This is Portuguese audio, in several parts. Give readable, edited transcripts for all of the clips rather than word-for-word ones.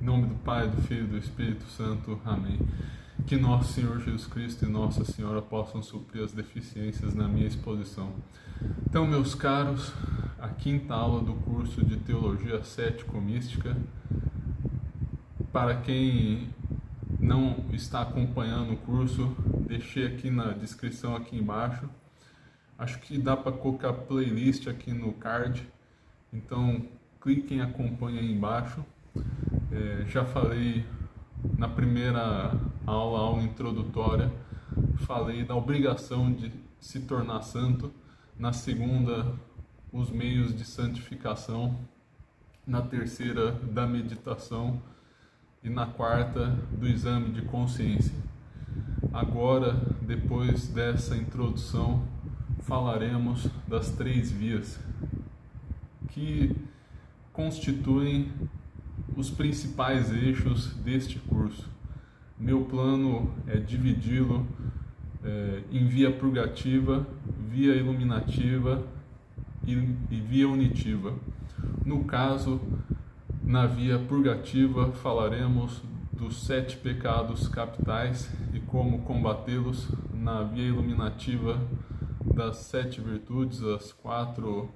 Em nome do Pai, do Filho e do Espírito Santo. Amém. Que nosso Senhor Jesus Cristo e Nossa Senhora possam suprir as deficiências na minha exposição. Então, meus caros, a quinta aula do curso de Teologia Cético-Mística. Para quem não está acompanhando o curso, deixei aqui na descrição aqui embaixo. Acho que dá para colocar playlist aqui no card. Então, cliquem e acompanhem aí embaixo. Já falei na primeira aula introdutória, falei da obrigação de se tornar santo. Na segunda, os meios de santificação. Na terceira, da meditação. E na quarta, do exame de consciência. Agora, depois dessa introdução, falaremos das 3 vias que constituem os principais eixos deste curso. Meu plano é dividi-lo em via purgativa, via iluminativa e via unitiva. No caso, na via purgativa falaremos dos 7 pecados capitais e como combatê-los. Na via iluminativa, das 7 virtudes, as 4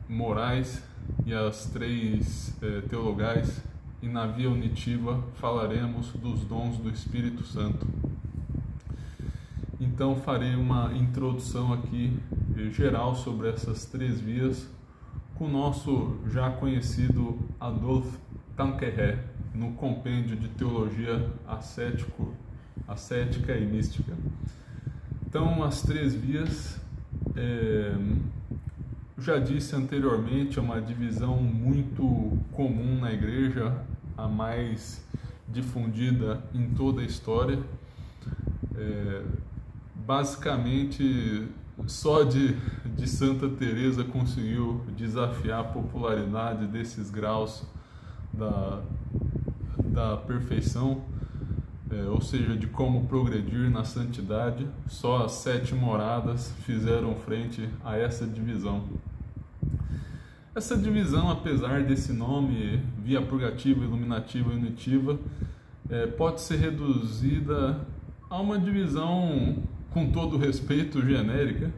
morais e as 3 teologais. E na via unitiva falaremos dos dons do Espírito Santo. Então farei uma introdução aqui geral sobre essas 3 vias com o nosso já conhecido Adolphe Tanqueray, no compêndio de Teologia Ascética e Mística. Então, as 3 vias, já disse anteriormente, é uma divisão muito comum na igreja, a mais difundida em toda a história. Basicamente, só de Santa Teresa conseguiu desafiar a popularidade desses graus da perfeição, ou seja, de como progredir na santidade. Só as 7 moradas fizeram frente a essa divisão. Essa divisão, apesar desse nome, via purgativa, iluminativa e unitiva, pode ser reduzida a uma divisão, com todo respeito, genérica,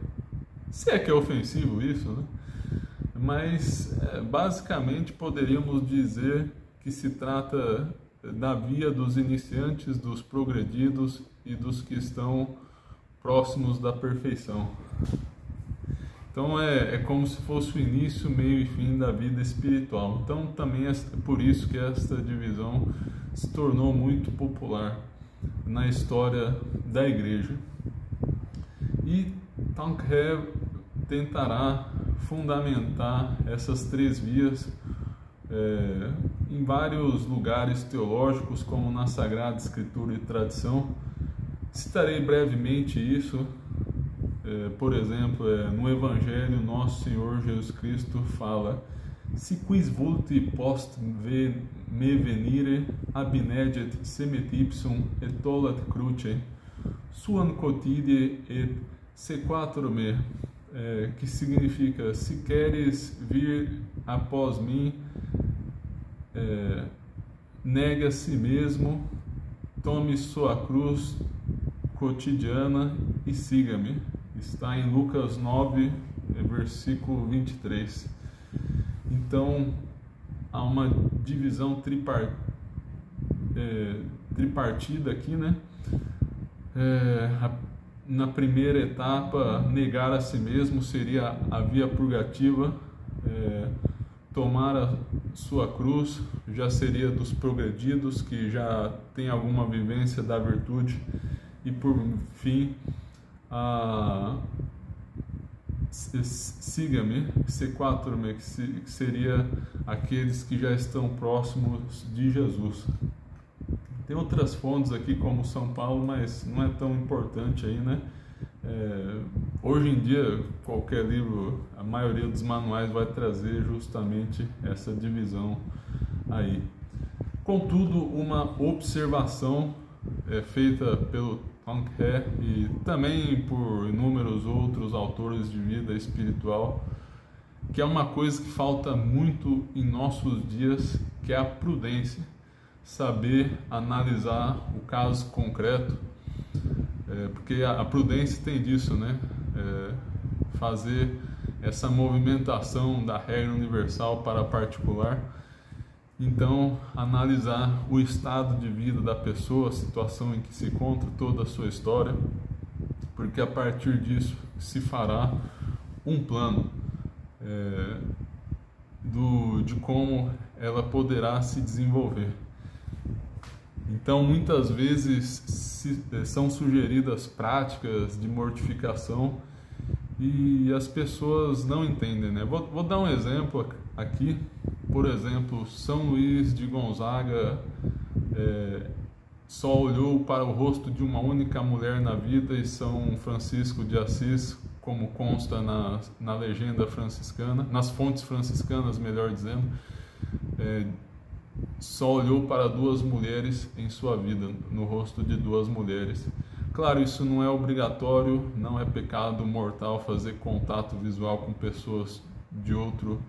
se é que é ofensivo isso, né? Mas basicamente poderíamos dizer que se trata da via dos iniciantes, dos progredidos e dos que estão próximos da perfeição. Então é como se fosse o início, meio e fim da vida espiritual. Então também é por isso que esta divisão se tornou muito popular na história da igreja. E Tanqueray tentará fundamentar essas 3 vias em vários lugares teológicos, como na Sagrada Escritura e Tradição. Citarei brevemente isso. Por exemplo, no Evangelho, nosso Senhor Jesus Cristo fala: "Si quis vulti post me venire, abneget semet ipsum et tollat cruce, suam quotidie et sequatur me", que significa: se queres vir após mim, negue a si mesmo, tome sua cruz cotidiana e siga-me. Está em Lucas 9, versículo 23. Então, há uma divisão tripartida aqui, né? Na primeira etapa, negar a si mesmo seria a via purgativa. Tomar a sua cruz já seria dos progredidos, que já tem alguma vivência da virtude. E por fim, siga-me, sequatur-me, que seria aqueles que já estão próximos de Jesus. Tem outras fontes aqui, como São Paulo, mas não é tão importante aí, né? Hoje em dia, qualquer livro, a maioria dos manuais vai trazer justamente essa divisão aí. Contudo, uma observação feita pelo Tanqueray e também por inúmeros outros autores de vida espiritual que é uma coisa que falta muito em nossos dias, que é a prudência. Saber analisar o caso concreto, porque a prudência tem disso, né? Fazer essa movimentação da regra universal para a particular. Então, analisar o estado de vida da pessoa, a situação em que se encontra, toda a sua história, porque a partir disso se fará um plano de como ela poderá se desenvolver. Então, muitas vezes são sugeridas práticas de mortificação e as pessoas não entendem, né? Vou dar um exemplo aqui. Por exemplo, São Luís de Gonzaga só olhou para o rosto de uma única mulher na vida, e São Francisco de Assis, como consta na legenda franciscana, nas fontes franciscanas, melhor dizendo, só olhou para duas mulheres em sua vida, no rosto de duas mulheres. Claro, isso não é obrigatório, não é pecado mortal fazer contato visual com pessoas de outro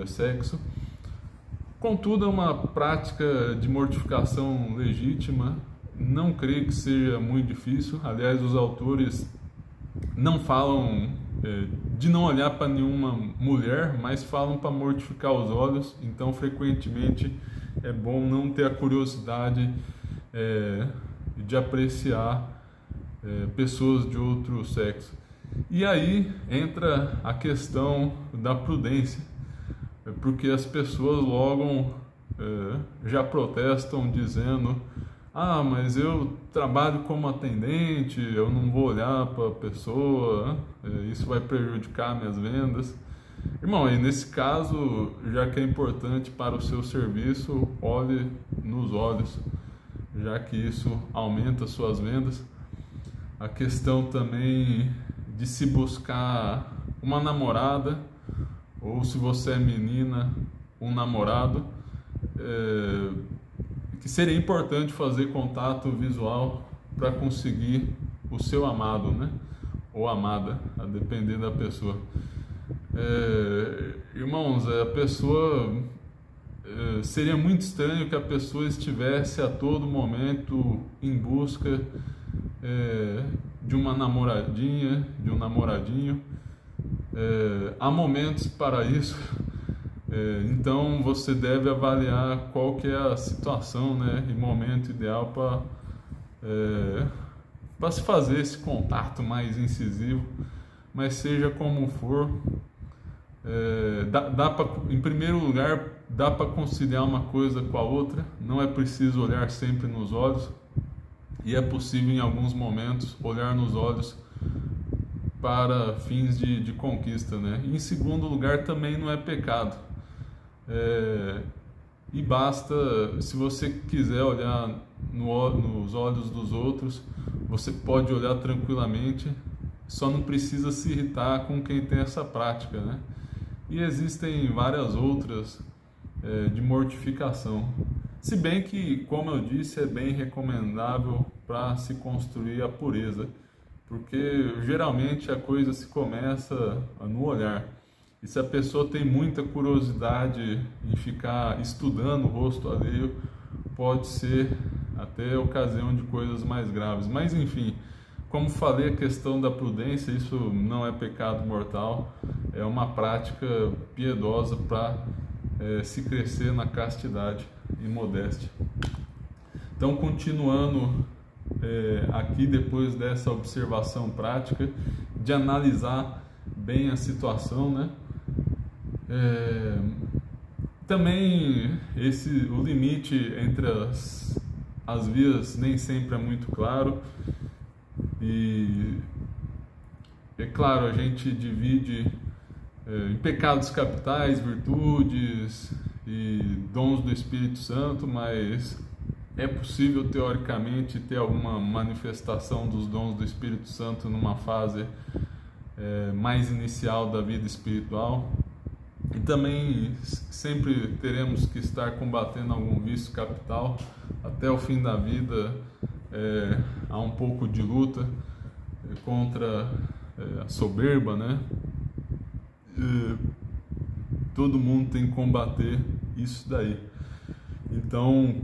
sexo. Contudo, é uma prática de mortificação legítima, não creio que seja muito difícil. Aliás, os autores não falam de não olhar para nenhuma mulher, mas falam para mortificar os olhos. Então, frequentemente, é bom não ter a curiosidade de apreciar pessoas de outro sexo. E aí entra a questão da prudência, porque as pessoas logo já protestam dizendo: ah, mas eu trabalho como atendente, eu não vou olhar para a pessoa, isso vai prejudicar minhas vendas. Irmão, e nesse caso, já que é importante para o seu serviço, olhe nos olhos, já que isso aumenta suas vendas. A questão também de se buscar uma namorada, ou se você é menina, um namorado, que seria importante fazer contato visual para conseguir o seu amado, né? Ou amada, a depender da pessoa. Irmãos, a pessoa seria muito estranho que a pessoa estivesse a todo momento em busca de uma namoradinha, de um namoradinho. Há momentos para isso. Então você deve avaliar qual que é a situação, né, e momento ideal para se fazer esse contato mais incisivo. Mas seja como for, em primeiro lugar, dá para conciliar uma coisa com a outra. Não é preciso olhar sempre nos olhos, e é possível em alguns momentos olhar nos olhos para fins de conquista, né? E em segundo lugar, também não é pecado. E basta, se você quiser olhar nos olhos dos outros, você pode olhar tranquilamente, só não precisa se irritar com quem tem essa prática, né? E existem várias outras de mortificação. Se bem que, como eu disse, é bem recomendável para se construir a pureza, porque geralmente a coisa se começa no olhar. E se a pessoa tem muita curiosidade em ficar estudando o rosto alheio, pode ser até ocasião de coisas mais graves. Mas enfim, como falei, a questão da prudência, isso não é pecado mortal, é uma prática piedosa para se crescer na castidade e modéstia. Então, continuando aqui, depois dessa observação prática, de analisar bem a situação, né? Também o limite entre as vias nem sempre é muito claro, e é claro, a gente divide em pecados capitais, virtudes e dons do Espírito Santo, mas é possível teoricamente ter alguma manifestação dos dons do Espírito Santo numa fase mais inicial da vida espiritual. E também sempre teremos que estar combatendo algum vício capital. Até o fim da vida há um pouco de luta contra a soberba, né? todo mundo tem que combater isso daí. Então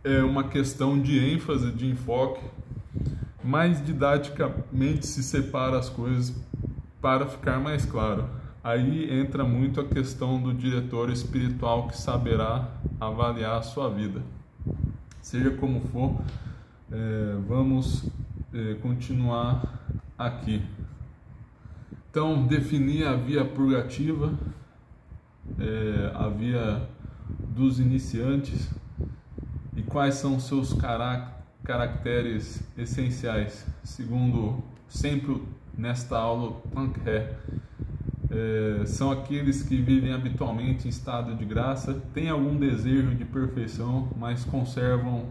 é uma questão de ênfase, de enfoque. Mais didaticamente se separa as coisas para ficar mais claro. Aí entra muito a questão do diretor espiritual que saberá avaliar a sua vida. Seja como for, vamos continuar aqui. Então, definir a via purgativa, a via dos iniciantes, e quais são seus caracteres essenciais, segundo sempre nesta aula Pankhe. São aqueles que vivem habitualmente em estado de graça, têm algum desejo de perfeição, mas conservam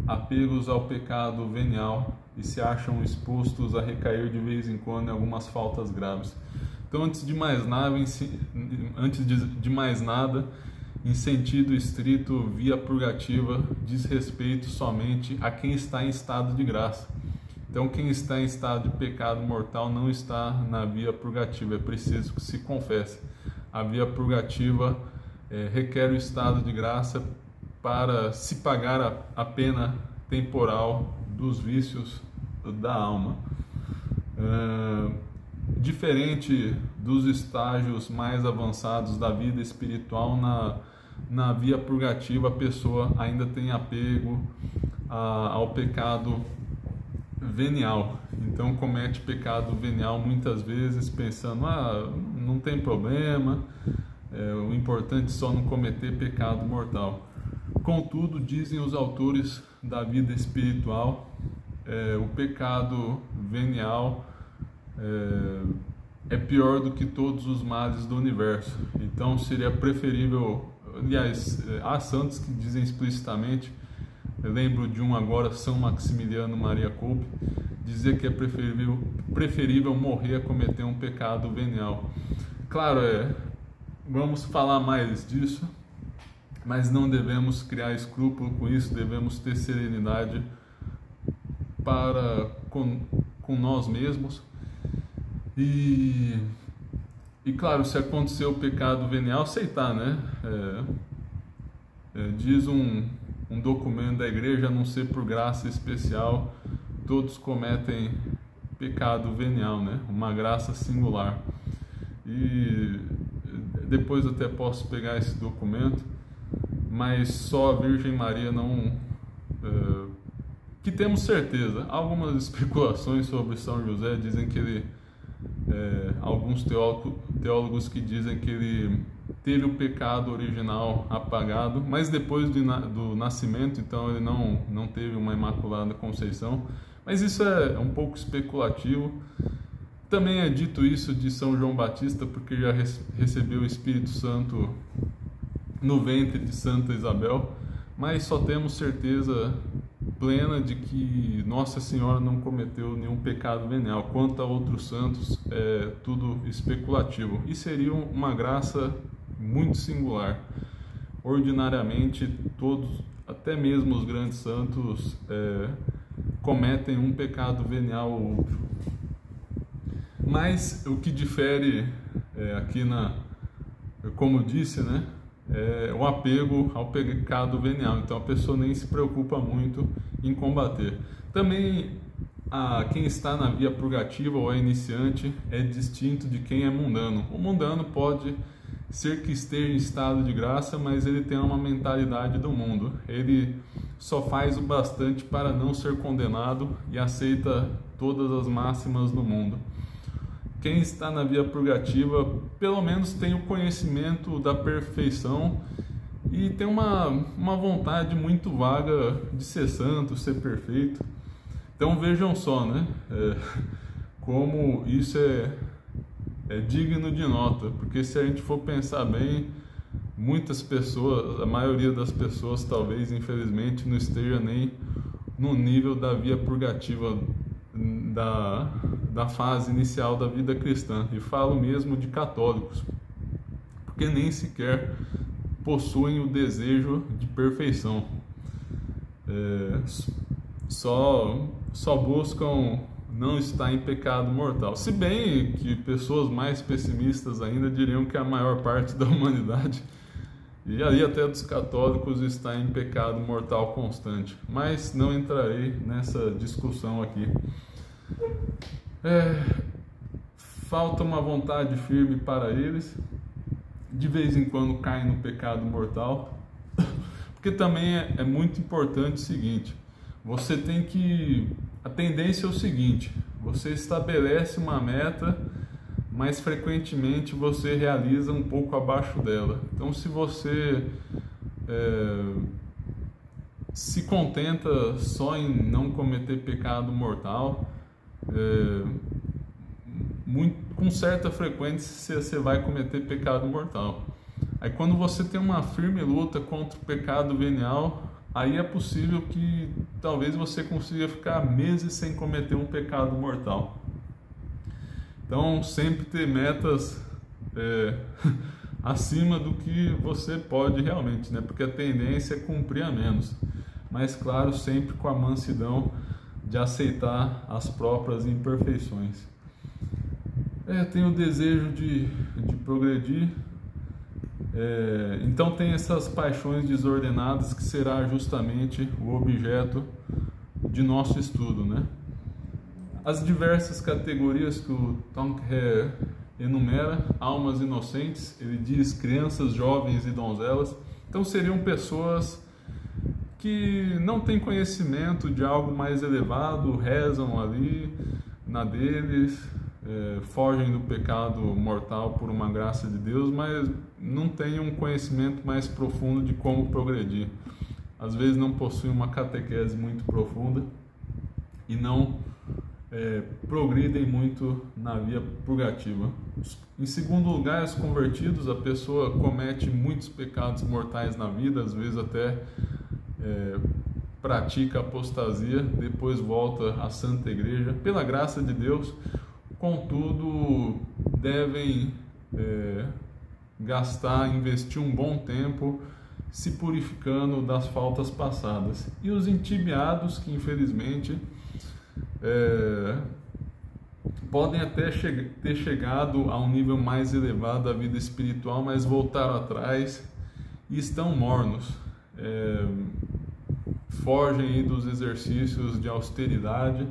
apegos ao pecado venial e se acham expostos a recair de vez em quando em algumas faltas graves. Então, antes de mais nada, em sentido estrito, via purgativa diz respeito somente a quem está em estado de graça. Então, quem está em estado de pecado mortal não está na via purgativa, é preciso que se confesse. A via purgativa requer o estado de graça para se pagar a pena temporal dos vícios da alma. Diferente dos estágios mais avançados da vida espiritual, na via purgativa a pessoa ainda tem apego ao pecado venial. Então comete pecado venial muitas vezes pensando, não tem problema, o importante é só não cometer pecado mortal. Contudo, dizem os autores da vida espiritual, o pecado venial é pior do que todos os males do universo. Então seria preferível, aliás, há santos que dizem explicitamente, eu lembro de um agora, São Maximiliano Maria Kolbe, dizer que é preferível morrer a cometer um pecado venial. Claro, vamos falar mais disso, mas não devemos criar escrúpulo com isso, devemos ter serenidade com nós mesmos. E claro, se acontecer o pecado venial, aceitar, né? Diz um documento da igreja, a não ser por graça especial, todos cometem pecado venial, né? Uma graça singular. E depois até posso pegar esse documento, mas só a Virgem Maria não... que temos certeza. Algumas especulações sobre São José dizem que ele... alguns teólogos que dizem que ele teve o pecado original apagado, mas depois do nascimento, então ele não teve uma Imaculada Conceição. Mas isso é um pouco especulativo. Também é dito isso de São João Batista, porque já recebeu o Espírito Santo no ventre de Santa Isabel, mas só temos certeza plena de que Nossa Senhora não cometeu nenhum pecado venial. Quanto a outros santos, é tudo especulativo. E seria uma graça muito singular. Ordinariamente, todos, até mesmo os grandes santos, cometem um pecado venial ou outro. Mas o que difere aqui como eu disse, né? O apego ao pecado venial. Então a pessoa nem se preocupa muito em combater. Também quem está na via purgativa ou é iniciante é distinto de quem é mundano. O mundano pode ser que esteja em estado de graça, mas ele tem uma mentalidade do mundo. Ele só faz o bastante para não ser condenado e aceita todas as máximas do mundo. Quem está na via purgativa, pelo menos tem o conhecimento da perfeição e tem uma vontade muito vaga de ser santo, ser perfeito. Então vejam só, né? Como isso é digno de nota, porque se a gente for pensar bem, muitas pessoas, a maioria das pessoas talvez, infelizmente, não esteja nem no nível da via purgativa da fase inicial da vida cristã, e falo mesmo de católicos, porque nem sequer possuem o desejo de perfeição, só buscam não está em pecado mortal. Se bem que pessoas mais pessimistas ainda diriam que a maior parte da humanidade, e aí até dos católicos, está em pecado mortal constante. Mas não entrarei nessa discussão aqui. Falta uma vontade firme para eles. De vez em quando caem no pecado mortal. Porque também é muito importante o seguinte: você tem que... A tendência é o seguinte: você estabelece uma meta, mas frequentemente você realiza um pouco abaixo dela. Então, se você se contenta só em não cometer pecado mortal, com certa frequência você vai cometer pecado mortal. Aí, quando você tem uma firme luta contra o pecado venial, aí é possível que talvez você consiga ficar meses sem cometer um pecado mortal. Então, sempre ter metas acima do que você pode realmente, né? Porque a tendência é cumprir a menos. Mas, claro, sempre com a mansidão de aceitar as próprias imperfeições. Tenho o desejo de progredir. Então tem essas paixões desordenadas que será justamente o objeto de nosso estudo, né? As diversas categorias que o Tonghe enumera: almas inocentes, ele diz crianças, jovens e donzelas. Então seriam pessoas que não têm conhecimento de algo mais elevado, rezam ali na deles, fogem do pecado mortal por uma graça de Deus, mas não têm um conhecimento mais profundo de como progredir. Às vezes não possuem uma catequese muito profunda e não progridem muito na via purgativa. Em segundo lugar, os convertidos: a pessoa comete muitos pecados mortais na vida, às vezes até pratica apostasia, depois volta à Santa Igreja, pela graça de Deus. Contudo, devem investir um bom tempo se purificando das faltas passadas. E os entibiados, que infelizmente podem até ter chegado a um nível mais elevado da vida espiritual, mas voltaram atrás e estão mornos. Fogem dos exercícios de austeridade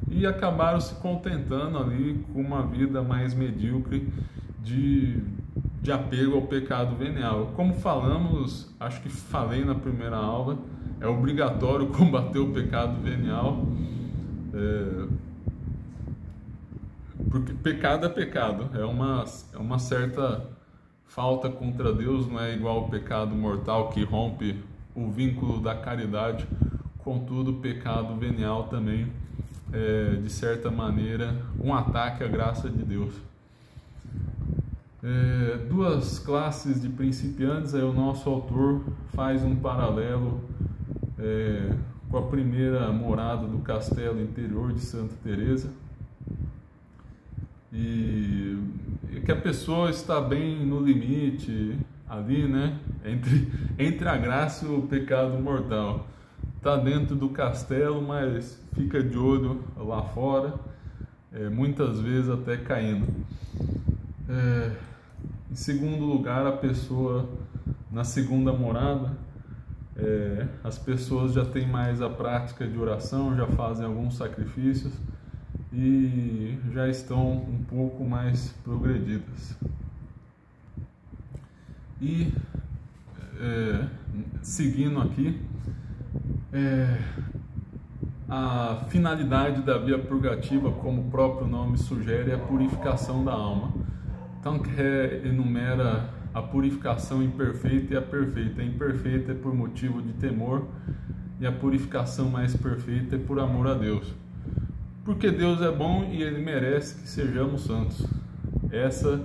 e acabaram se contentando ali com uma vida mais medíocre de apego ao pecado venial. Como falamos, acho que falei na primeira aula, é obrigatório combater o pecado venial, porque pecado é pecado, é uma certa falta contra Deus, não é igual ao pecado mortal que rompe o vínculo da caridade. Contudo, o pecado venial também de certa maneira, um ataque à graça de Deus. Duas classes de principiantes. Aí o nosso autor faz um paralelo com a primeira morada do castelo interior de Santa Teresa, e que a pessoa está bem no limite ali, né, entre a graça e o pecado mortal. Está dentro do castelo, mas fica de olho lá fora, muitas vezes até caindo. Em segundo lugar, a pessoa na segunda morada, as pessoas já têm mais a prática de oração, já fazem alguns sacrifícios e já estão um pouco mais progredidas. E seguindo aqui, a finalidade da via purgativa, como o próprio nome sugere, é a purificação da alma. Então, enumera a purificação imperfeita e a perfeita. A imperfeita é por motivo de temor e a purificação mais perfeita é por amor a Deus. Porque Deus é bom e Ele merece que sejamos santos. Essa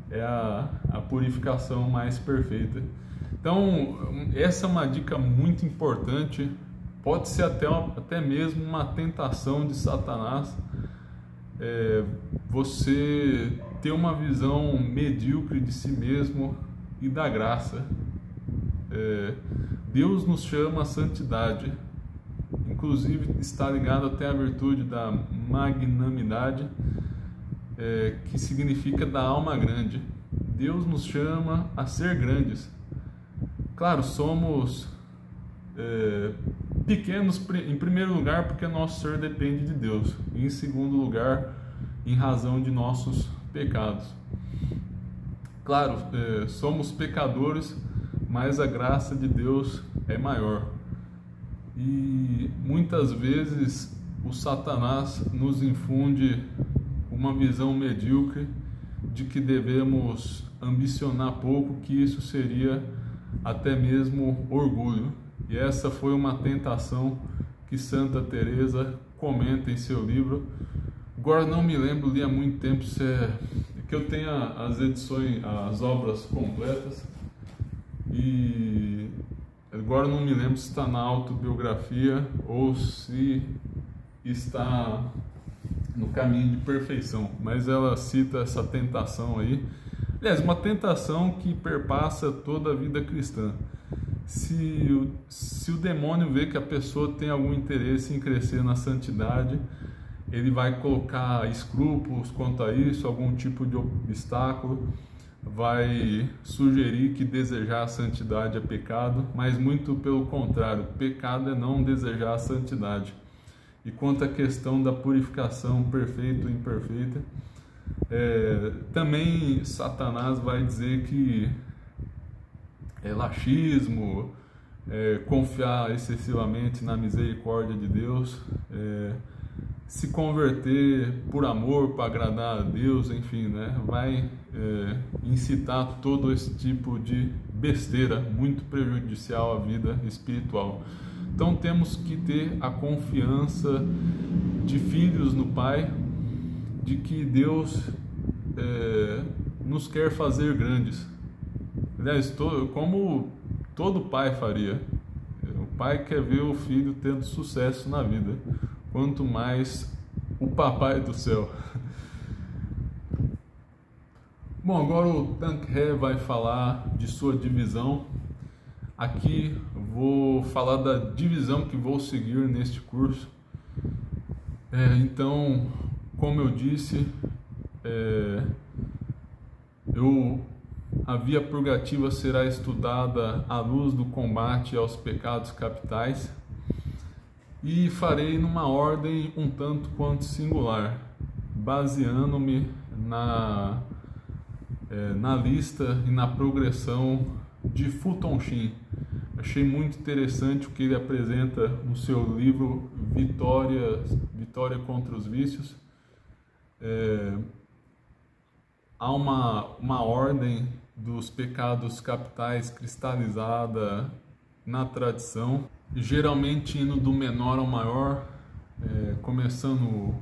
é a purificação mais perfeita. Então, essa é uma dica muito importante. Pode ser até mesmo uma tentação de Satanás, você ter uma visão medíocre de si mesmo e da graça. Deus nos chama à santidade. inclusive está ligado até à virtude da magnanimidade, que significa da alma grande. Deus nos chama a ser grandes. Claro, somos pequenos em primeiro lugar porque nosso ser depende de Deus, e em segundo lugar em razão de nossos pecados. Claro, somos pecadores, mas a graça de Deus é maior. E muitas vezes o Satanás nos infunde uma visão medíocre de que devemos ambicionar pouco, que isso seria até mesmo orgulho. E essa foi uma tentação que Santa Teresa comenta em seu livro. Agora não me lembro, li há muito tempo, que eu tenho as edições, as obras completas, e agora não me lembro se está na autobiografia ou se está no caminho de perfeição, mas ela cita essa tentação aí. Aliás, uma tentação que perpassa toda a vida cristã. Se o demônio vê que a pessoa tem algum interesse em crescer na santidade, ele vai colocar escrúpulos quanto a isso, algum tipo de obstáculo, vai sugerir que desejar a santidade é pecado, mas muito pelo contrário, pecado é não desejar a santidade. E quanto à questão da purificação perfeita ou imperfeita, também Satanás vai dizer que é laxismo, confiar excessivamente na misericórdia de Deus, se converter por amor, para agradar a Deus, enfim, né? Vai incitar todo esse tipo de besteira, muito prejudicial à vida espiritual. Então temos que ter a confiança de filhos no Pai, de que Deus nos quer fazer grandes. Aliás, como todo pai faria. O pai quer ver o filho tendo sucesso na vida, quanto mais o papai do céu. Bom, agora o Tancred vai falar de sua divisão. Aqui vou falar da divisão que vou seguir neste curso. Então, como eu disse, a via purgativa será estudada à luz do combate aos pecados capitais, e farei numa ordem um tanto quanto singular, baseando-me na lista e na progressão de Fulton Sheen. Achei muito interessante o que ele apresenta no seu livro Vitória contra os Vícios. Há uma ordem dos pecados capitais cristalizada na tradição, geralmente indo do menor ao maior, começando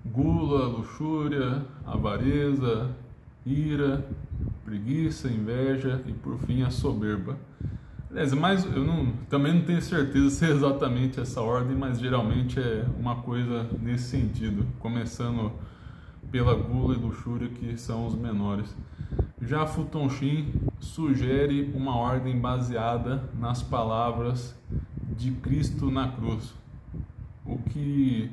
gula, luxúria, avareza, ira, preguiça, inveja e por fim a soberba. Aliás, também não tenho certeza se é exatamente essa ordem, mas geralmente é uma coisa nesse sentido, começando pela gula e luxúria, que são os menores. Já Fulton Sheen sugere uma ordem baseada nas palavras de Cristo na cruz, o que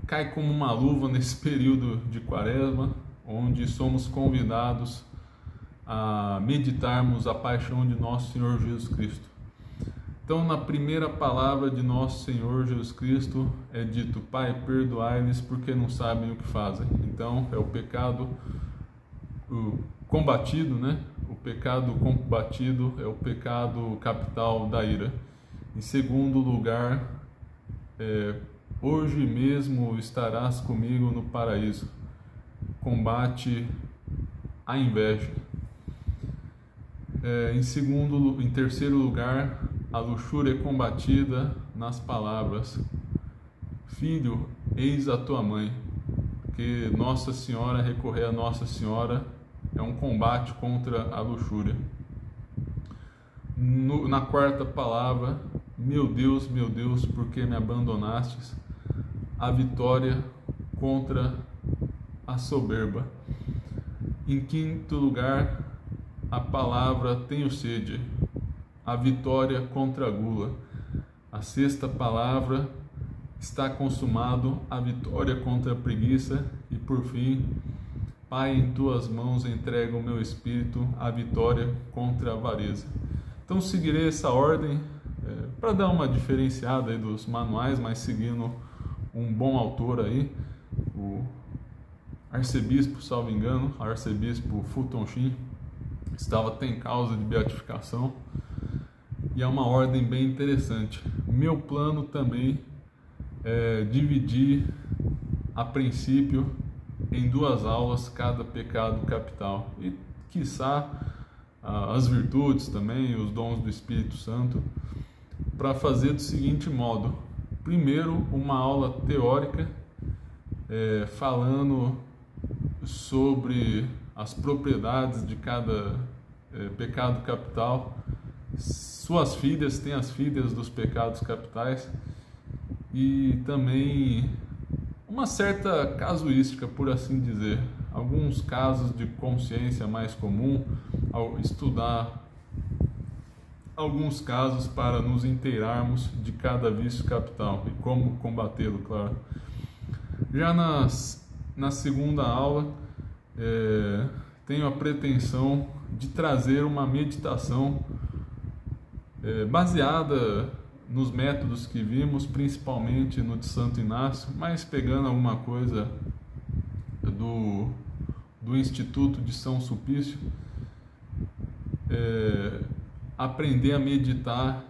cai como uma luva nesse período de Quaresma, onde somos convidados a meditarmos a paixão de nosso Senhor Jesus Cristo. Então, na primeira palavra de nosso Senhor Jesus Cristo é dito: Pai, perdoai-lhes porque não sabem o que fazem. Então, é o pecado combatido, né? O pecado combatido é o pecado capital da ira. Em segundo lugar, hoje mesmo estarás comigo no paraíso. Combate a inveja. Em terceiro lugar, a luxúria é combatida nas palavras: Filho, eis a tua mãe. Porque Nossa Senhora, recorrer a Nossa Senhora é um combate contra a luxúria. Na quarta palavra, meu Deus, por que me abandonastes? A vitória contra a soberba. Em quinto lugar, a palavra tenho sede. a vitória contra a gula. A sexta palavra, está consumado, a vitória contra a preguiça. E por fim, Pai, em tuas mãos entrego o meu espírito, a vitória contra a avareza. Então seguirei essa ordem para dar uma diferenciada aí dos manuais, mas seguindo um bom autor aí, o arcebispo, salvo engano, arcebispo Fulton Sheen, estava em causa de beatificação, e é uma ordem bem interessante. Meu plano também é dividir, a princípio, em 2 aulas cada pecado capital, e quiçá as virtudes também, os dons do Espírito Santo, para fazer do seguinte modo: primeiro uma aula teórica falando sobre as propriedades de cada pecado capital, suas filhas, tem as filhas dos pecados capitais, e também uma certa casuística, por assim dizer, alguns casos de consciência mais comum, ao estudar alguns casos para nos inteirarmos de cada vício capital e como combatê-lo, claro. Já na segunda aula, tenho a pretensão de trazer uma meditação baseada nos métodos que vimos, principalmente no de Santo Inácio, mas pegando alguma coisa do Instituto de São Sulpício, aprender a meditar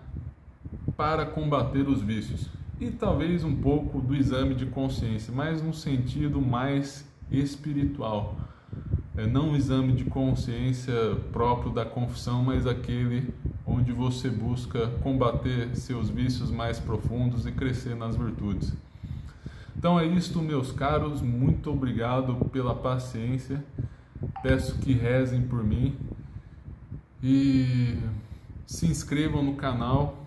para combater os vícios, e talvez um pouco do exame de consciência, mas num sentido mais espiritual, não o exame de consciência próprio da confissão, mas aquele onde você busca combater seus vícios mais profundos e crescer nas virtudes. Então é isto, meus caros, muito obrigado pela paciência, peço que rezem por mim e se inscrevam no canal,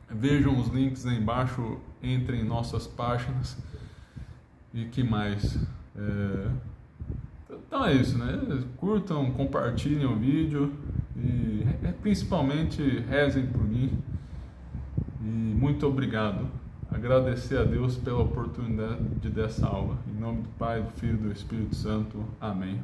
vejam os links aí embaixo, entrem em nossas páginas, e que mais? Então é isso, né? Curtam, compartilhem o vídeo e principalmente rezem por mim. E muito obrigado. Agradecer a Deus pela oportunidade dessa aula. Em nome do Pai, do Filho e do Espírito Santo. Amém.